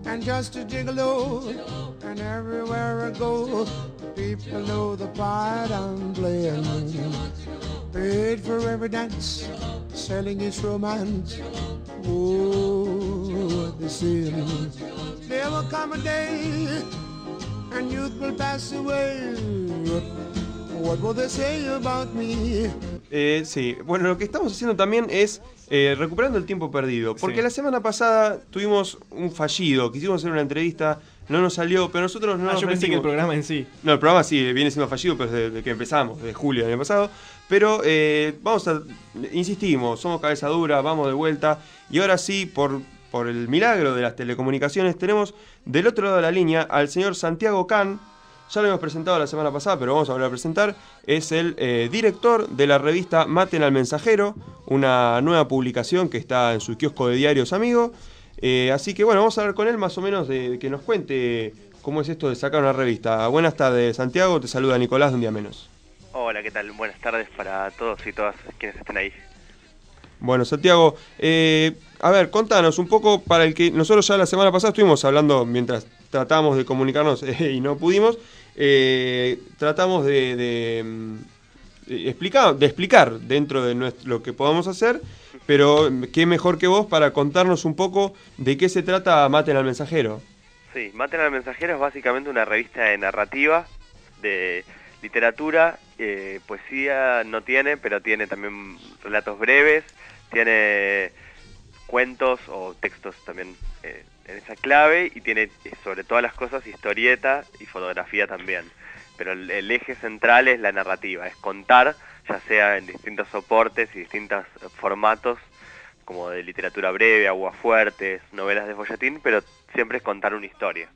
and just a gigolo, and everywhere I go, people know the part I'm playing. Paid for every dance, selling his romance. Oh, what they say. There will come a day, and youth will pass away. What will they say about me? Sí, bueno, lo que estamos haciendo también es recuperando el tiempo perdido. Porque la semana pasada tuvimos un fallido, quisimos hacer una entrevista, no nos salió, pero nosotros no nos yo pensé que el programa en sí. No, el programa sí viene siendo fallido, pero desde que empezamos, de julio del año pasado. Pero insistimos, somos cabeza dura, vamos de vuelta. Y ahora sí, por el milagro de las telecomunicaciones, tenemos del otro lado de la línea al señor Santiago Can. Ya lo hemos presentado la semana pasada, pero vamos a volver a presentar. Es el director de la revista Maten al Mensajero, una nueva publicación que está en su kiosco de diarios amigo. Así que bueno, vamos a hablar con él más o menos de que nos cuente cómo es esto de sacar una revista. Buenas tardes, Santiago, te saluda Nicolás de Un Día Menos. Hola, ¿qué tal? Buenas tardes para todos y todas quienes estén ahí. Bueno, Santiago, a ver, contanos un poco para el que nosotros ya la semana pasada estuvimos hablando mientras tratamos de comunicarnos y no pudimos. Tratamos de explicar dentro de lo que podamos hacer, pero qué mejor que vos para contarnos un poco de qué se trata Maten al Mensajero. Sí, Maten al Mensajero es básicamente una revista de narrativa, de literatura, poesía no tiene, pero tiene también relatos breves, tiene cuentos o textos también en esa clave, y tiene sobre todas las cosas historieta y fotografía también. Pero el eje central es la narrativa, es contar, ya sea en distintos soportes y distintos formatos, como de literatura breve, aguafuertes, novelas de folletín, pero siempre es contar una historia.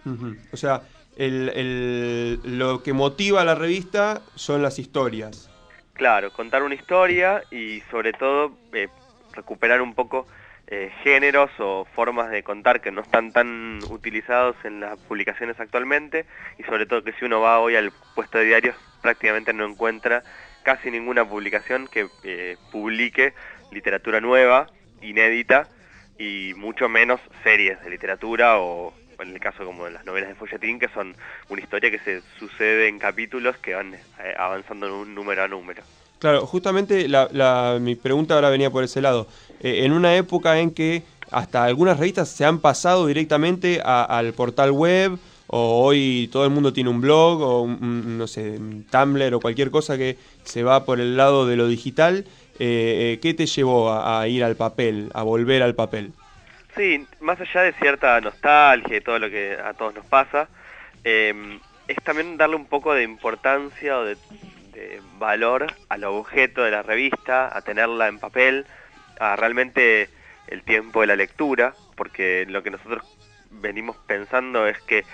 Uh-huh. O sea, lo que motiva a la revista son las historias. Claro, contar una historia y sobre todo recuperar un poco géneros o formas de contar que no están tan utilizados en las publicaciones actualmente, y sobre todo que si uno va hoy al puesto de diarios prácticamente no encuentra casi ninguna publicación que publique literatura nueva, inédita, y mucho menos series de literatura o en el caso como de las novelas de folletín, que son una historia que se sucede en capítulos que van avanzando en un número a número. Claro, justamente mi pregunta ahora venía por ese lado. En una época en que hasta algunas revistas se han pasado directamente al portal web, o hoy todo el mundo tiene un blog, o no sé, un Tumblr o cualquier cosa que se va por el lado de lo digital, ¿qué te llevó a ir al papel, a volver al papel? Sí, más allá de cierta nostalgia y todo lo que a todos nos pasa, es también darle un poco de importancia o de valor al objeto de la revista, a tenerla en papel, a realmente el tiempo de la lectura, porque lo que nosotros venimos pensando es que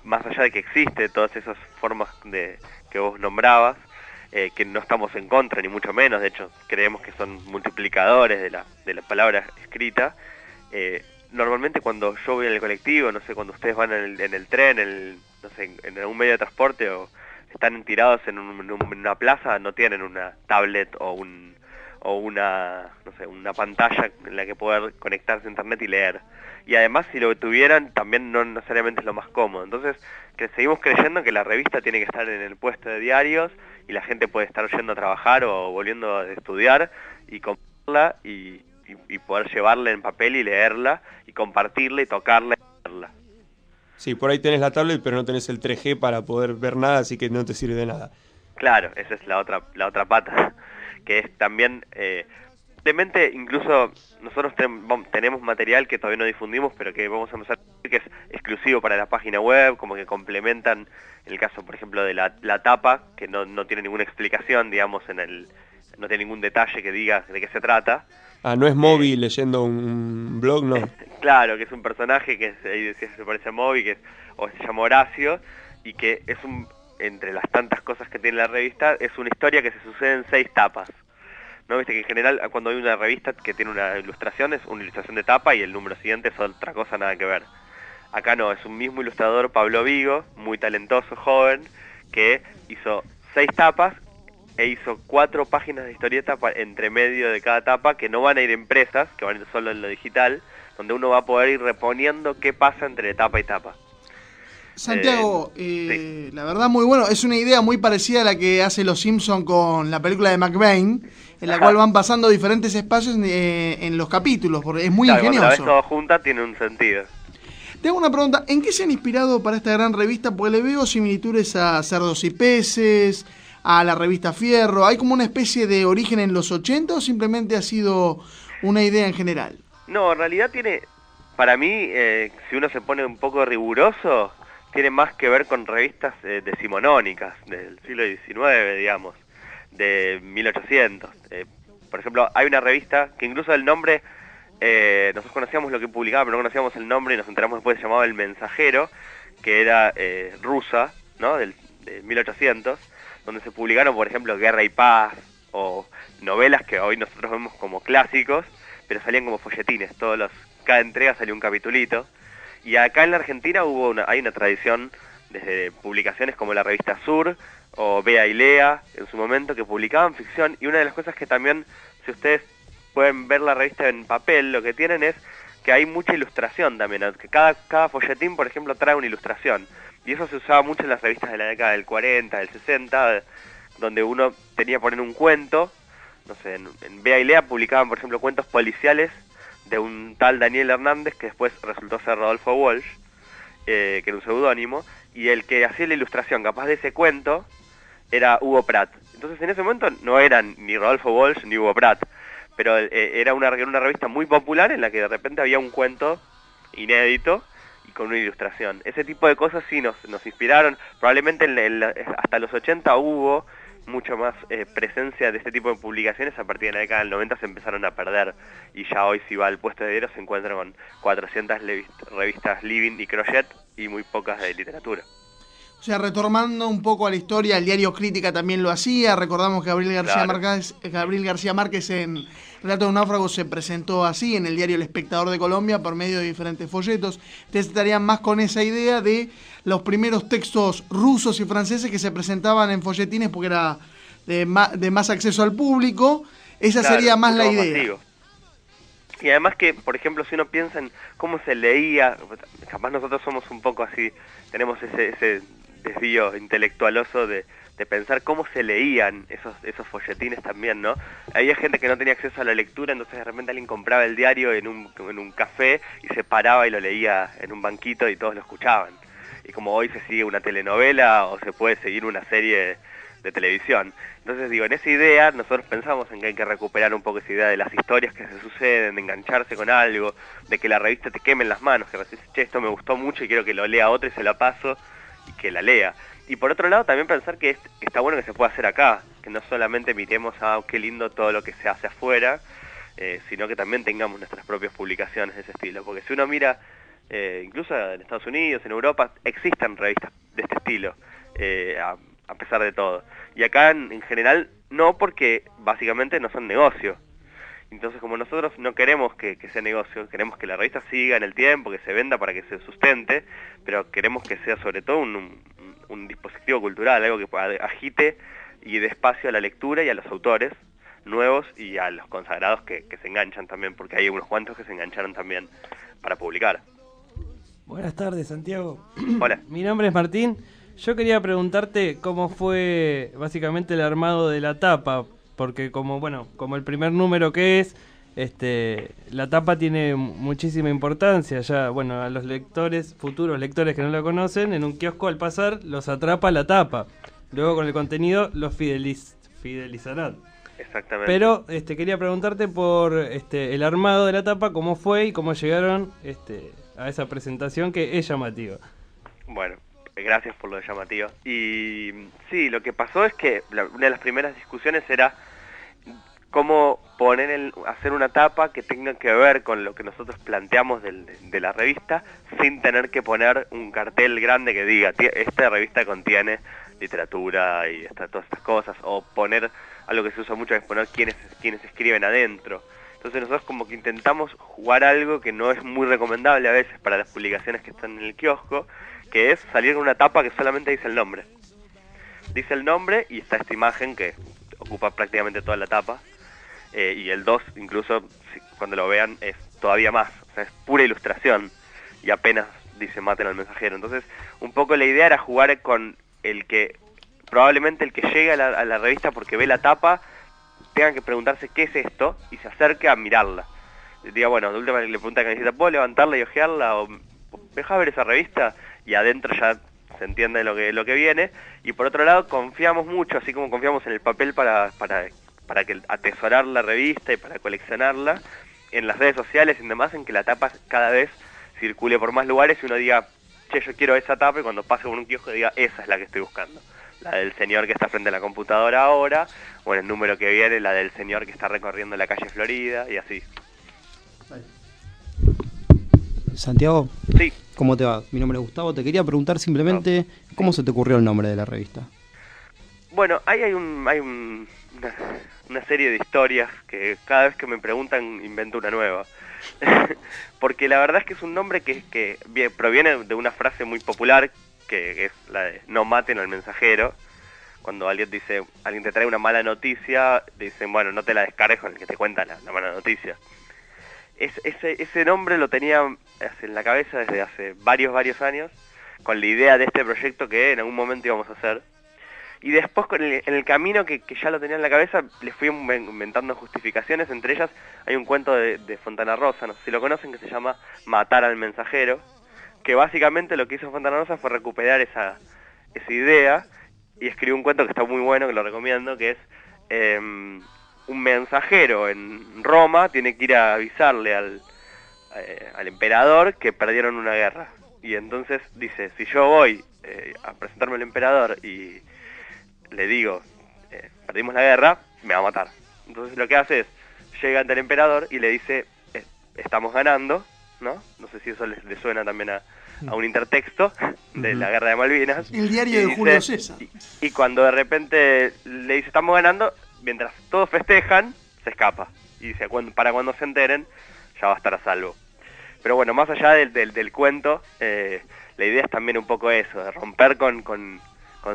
más allá de que existe todas esas formas que vos nombrabas, que no estamos en contra ni mucho menos, de hecho creemos que son multiplicadores de la palabra escrita. Normalmente cuando yo voy en el colectivo, no sé, cuando ustedes van en el tren, no sé, en algún medio de transporte, o están tirados en una plaza, no tienen una tablet o una, no sé, una pantalla en la que poder conectarse a internet y leer. Y además, si lo tuvieran, también no necesariamente es lo más cómodo. Entonces, seguimos creyendo que la revista tiene que estar en el puesto de diarios, y la gente puede estar yendo a trabajar o volviendo a estudiar y comprarla y poder llevarla en papel y leerla y compartirla y tocarla y leerla. Sí, por ahí tenés la tablet, pero no tenés el 3G para poder ver nada, así que no te sirve de nada. Claro, esa es la otra pata, que es también, de incluso nosotros tenemos material que todavía no difundimos, pero que vamos a empezar a decir que es exclusivo para la página web, como que complementan, en el caso, por ejemplo, de la tapa, que no tiene ninguna explicación, digamos, no tiene ningún detalle que diga de qué se trata. Ah, no es Moby leyendo un blog, no. Claro, que es un personaje que ahí decía, se parece a Moby, o se llama Horacio, y que es entre las tantas cosas que tiene la revista, es una historia que se sucede en 6 tapas. ¿No? Viste que en general cuando hay una revista que tiene una ilustración, es una ilustración de tapa y el número siguiente es otra cosa, nada que ver. Acá no, es un mismo ilustrador, Pablo Vigo, muy talentoso, joven, que hizo 6 tapas e hizo 4 páginas de historieta entre medio de cada tapa, que no van a ir impresas, que van a ir solo en lo digital, donde uno va a poder ir reponiendo qué pasa entre tapa y tapa. Santiago, Sí. la verdad muy bueno, es una idea muy parecida a la que hace Los Simpson con la película de McBain, en la Ajá. cual van pasando diferentes espacios en los capítulos, porque es muy Claro, cuando la ves ingenioso. todo junta tiene un sentido. Te hago una pregunta, ¿en qué se han inspirado para esta gran revista? Porque le veo similitudes a Cerdos y Peces, a la revista Fierro. ¿Hay como una especie de origen en los 80 o simplemente ha sido una idea en general? No, en realidad tiene, para mí, si uno se pone un poco riguroso, tiene más que ver con revistas decimonónicas del siglo XIX, digamos, de 1800. Por ejemplo, hay una revista que incluso el nombre, nosotros conocíamos lo que publicaba, pero no conocíamos el nombre y nos enteramos después, se llamaba El Mensajero, que era rusa, ¿no? De 1800, donde se publicaron, por ejemplo, Guerra y Paz, o novelas que hoy nosotros vemos como clásicos, pero salían como folletines, cada entrega salía un capitulito. Y acá en la Argentina hay una tradición desde publicaciones como la revista Sur o Bea y Lea en su momento, que publicaban ficción, y una de las cosas que también, si ustedes pueden ver la revista en papel, lo que tienen es que hay mucha ilustración también, que cada folletín, por ejemplo, trae una ilustración, y eso se usaba mucho en las revistas de la década del 40, del 60, donde uno tenía que poner un cuento, no sé, en Bea y Lea publicaban, por ejemplo, cuentos policiales de un tal Daniel Hernández, que después resultó ser Rodolfo Walsh, que era un seudónimo, y el que hacía la ilustración capaz de ese cuento era Hugo Pratt. Entonces en ese momento no eran ni Rodolfo Walsh ni Hugo Pratt, pero era una revista muy popular en la que de repente había un cuento inédito y con una ilustración. Ese tipo de cosas sí nos inspiraron. Probablemente hasta los 80 hubo mucho más presencia de este tipo de publicaciones. A partir de la década del 90 se empezaron a perder, y ya hoy, si va al puesto de dinero, se encuentra con 400 revistas Living y Crochet y muy pocas de literatura. O sea, retomando un poco a la historia, el diario Crítica también lo hacía. Recordamos que Gabriel García Márquez en Relato de un náufrago se presentó así en el diario El Espectador de Colombia por medio de diferentes folletos. Ustedes estarían más con esa idea de los primeros textos rusos y franceses que se presentaban en folletines porque era de más acceso al público. Esa Claro, sería más la mucho idea. masivo. Y además que, por ejemplo, si uno piensa en cómo se leía, capaz nosotros somos un poco así, tenemos ese desvío intelectualoso de pensar cómo se leían esos folletines también, ¿no? Había gente que no tenía acceso a la lectura, entonces de repente alguien compraba el diario en un café y se paraba y lo leía en un banquito y todos lo escuchaban. Y como hoy se sigue una telenovela o se puede seguir una serie de televisión. Entonces digo, en esa idea nosotros pensamos en que hay que recuperar un poco esa idea de las historias que se suceden, de engancharse con algo, de que la revista te queme en las manos, que decís, che, esto me gustó mucho y quiero que lo lea otro y se la paso y que la lea. Y por otro lado también pensar que está bueno que se pueda hacer acá, que no solamente miremos qué lindo todo lo que se hace afuera, sino que también tengamos nuestras propias publicaciones de ese estilo. Porque si uno mira, incluso en Estados Unidos, en Europa, existen revistas de este estilo, a pesar de todo. Y acá en general no, porque básicamente no son negocio. Entonces, como nosotros no queremos que sea negocio, queremos que la revista siga en el tiempo, que se venda para que se sustente, pero queremos que sea sobre todo un dispositivo cultural, algo que agite y dé espacio a la lectura y a los autores nuevos y a los consagrados que se enganchan también, porque hay unos cuantos que se engancharon también para publicar. Buenas tardes, Santiago. Hola. Mi nombre es Martín. Yo quería preguntarte cómo fue básicamente el armado de la tapa, porque como el primer número que es, la tapa tiene muchísima importancia. Ya, a los futuros lectores que no la conocen, en un kiosco al pasar los atrapa la tapa. Luego con el contenido los fidelizarán. Exactamente. Pero quería preguntarte por el armado de la tapa, cómo fue y cómo llegaron a esa presentación que es llamativa. Bueno, gracias por lo de llamativo. Y sí, lo que pasó es que una de las primeras discusiones era cómo hacer una tapa que tenga que ver con lo que nosotros planteamos de la revista, sin tener que poner un cartel grande que diga, esta revista contiene literatura y todas estas cosas, o poner algo que se usa mucho, es poner quienes escriben adentro. Entonces nosotros como que intentamos jugar algo que no es muy recomendable a veces para las publicaciones que están en el kiosco, que es salir con una tapa que solamente dice el nombre. Dice el nombre y está esta imagen que ocupa prácticamente toda la tapa. Y el 2, incluso, cuando lo vean, es todavía más. O sea, es pura ilustración. Y apenas dice maten al mensajero. Entonces, un poco la idea era jugar con el que, probablemente el que llegue a la revista porque ve la tapa, tenga que preguntarse qué es esto y se acerque a mirarla. Diga, bueno, de última le pregunta a la camiseta, ¿puedo levantarla y ojearla? O deja ver esa revista, y adentro ya se entiende lo que viene. Y por otro lado, confiamos mucho, así como confiamos en el papel para que atesorar la revista y para coleccionarla, en las redes sociales y demás, en que la tapa cada vez circule por más lugares y uno diga, che, yo quiero esa tapa, y cuando pase por un kiosco diga, esa es la que estoy buscando. La del señor que está frente a la computadora ahora, o en el número que viene, la del señor que está recorriendo la calle Florida, y así. Santiago, Sí. ¿cómo te va? Mi nombre es Gustavo. Te quería preguntar simplemente cómo se te ocurrió el nombre de la revista. Bueno, ahí hay una serie de historias que cada vez que me preguntan invento una nueva. Porque la verdad es que es un nombre que proviene de una frase muy popular, que es la de no maten al mensajero. Cuando alguien te trae una mala noticia, dicen, bueno, no te la descargues con el que te cuenta la mala noticia. Ese nombre lo tenía en la cabeza desde hace varios años, con la idea de este proyecto que en algún momento íbamos a hacer. Y después en el camino que ya lo tenía en la cabeza, le fui inventando justificaciones. Entre ellas hay un cuento de Fontana Rosa, no sé si lo conocen, que se llama Matar al mensajero, que básicamente lo que hizo Fontana Rosa fue recuperar esa idea y escribió un cuento que está muy bueno, que lo recomiendo, que es un mensajero en Roma tiene que ir a avisarle al emperador que perdieron una guerra. Y entonces dice, si yo voy a presentarme al emperador y le digo, perdimos la guerra, me va a matar. Entonces lo que hace es, llega ante el emperador y le dice, estamos ganando, ¿no? No sé si eso le suena también a un intertexto de la guerra de Malvinas. El diario de Julio César. Y cuando de repente le dice, estamos ganando, mientras todos festejan, se escapa. Y dice, para cuando se enteren, ya va a estar a salvo. Pero bueno, más allá del cuento, la idea es también un poco eso, de romper con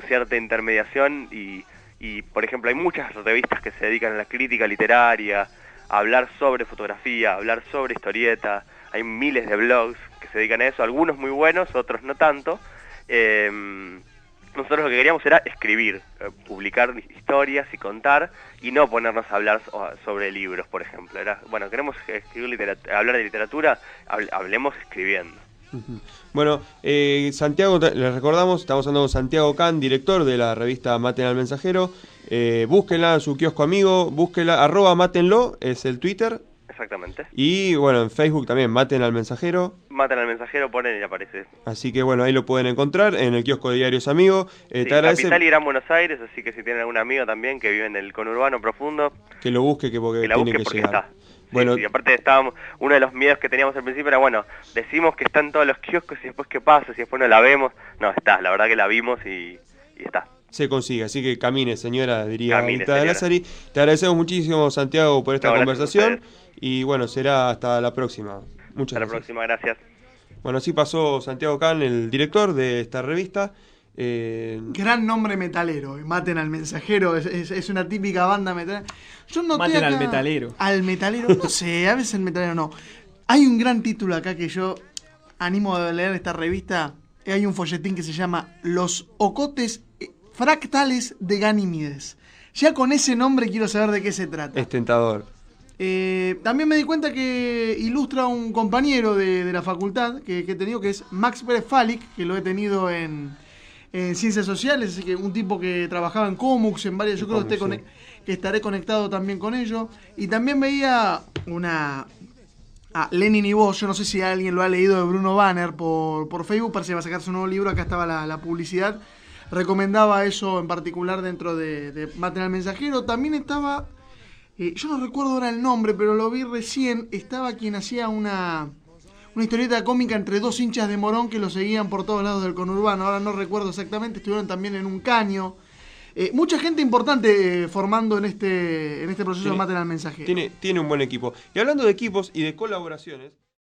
cierta intermediación y, por ejemplo, hay muchas revistas que se dedican a la crítica literaria, a hablar sobre fotografía, a hablar sobre historieta, hay miles de blogs que se dedican a eso, algunos muy buenos, otros no tanto. Nosotros lo que queríamos era escribir, publicar historias y contar, y no ponernos a hablar sobre libros, por ejemplo. Bueno, queremos hablar de literatura, hablemos escribiendo. Bueno, Santiago, les recordamos, estamos hablando con Santiago Can, director de la revista Maten al Mensajero. Búsquenla en su kiosco amigo, búsquenla, @mátenlo es el Twitter. Exactamente. Y bueno, en Facebook también, Maten al Mensajero. Maten al Mensajero, ponen y aparece. Así que bueno, ahí lo pueden encontrar en el kiosco de Diarios Amigo. Sí, Capital y Gran Buenos Aires, así que si tienen algún amigo también que vive en el conurbano profundo, que lo busque, porque tiene que llegar. Está. Bueno, sí, aparte uno de los miedos que teníamos al principio era, bueno, decimos que está en todos los kioscos y después qué pasa, si después no la vemos. No, está, la verdad que la vimos y está. Se consigue, así que camine, señora, diría Anita de señora. Lázari. Te agradecemos muchísimo, Santiago, por esta conversación. Y bueno, será hasta la próxima. Muchas gracias. Hasta la próxima, gracias. Bueno, así pasó Santiago Can, el director de esta revista. Gran nombre metalero, Maten al Mensajero, es una típica banda metalera. Yo noté Maten acá, al metalero. Al metalero, no sé, a veces el metalero no. Hay un gran título acá que yo animo a leer esta revista. Hay un folletín que se llama Los Ocotes Fractales de Ganímedes. Ya con ese nombre quiero saber de qué se trata. Es tentador. También me di cuenta que ilustra un compañero de la facultad que he tenido, que es Max Pérez Falic, que lo he tenido en Ciencias Sociales, así que un tipo que trabajaba en Comux, en varios, yo creo que estaré conectado también con ello. Y también veía Lenin y vos, yo no sé si alguien lo ha leído, de Bruno Banner por Facebook, parece que va a sacar su nuevo libro, acá estaba la publicidad. Recomendaba eso en particular dentro de Maten al Mensajero. También estaba, yo no recuerdo ahora el nombre, pero lo vi recién, estaba quien hacía una historieta cómica entre dos hinchas de Morón que lo seguían por todos lados del conurbano, ahora no recuerdo exactamente, estuvieron también en un caño. Mucha gente importante formando en este proceso de Maten al Mensajero. Tiene un buen equipo. Y hablando de equipos y de colaboraciones...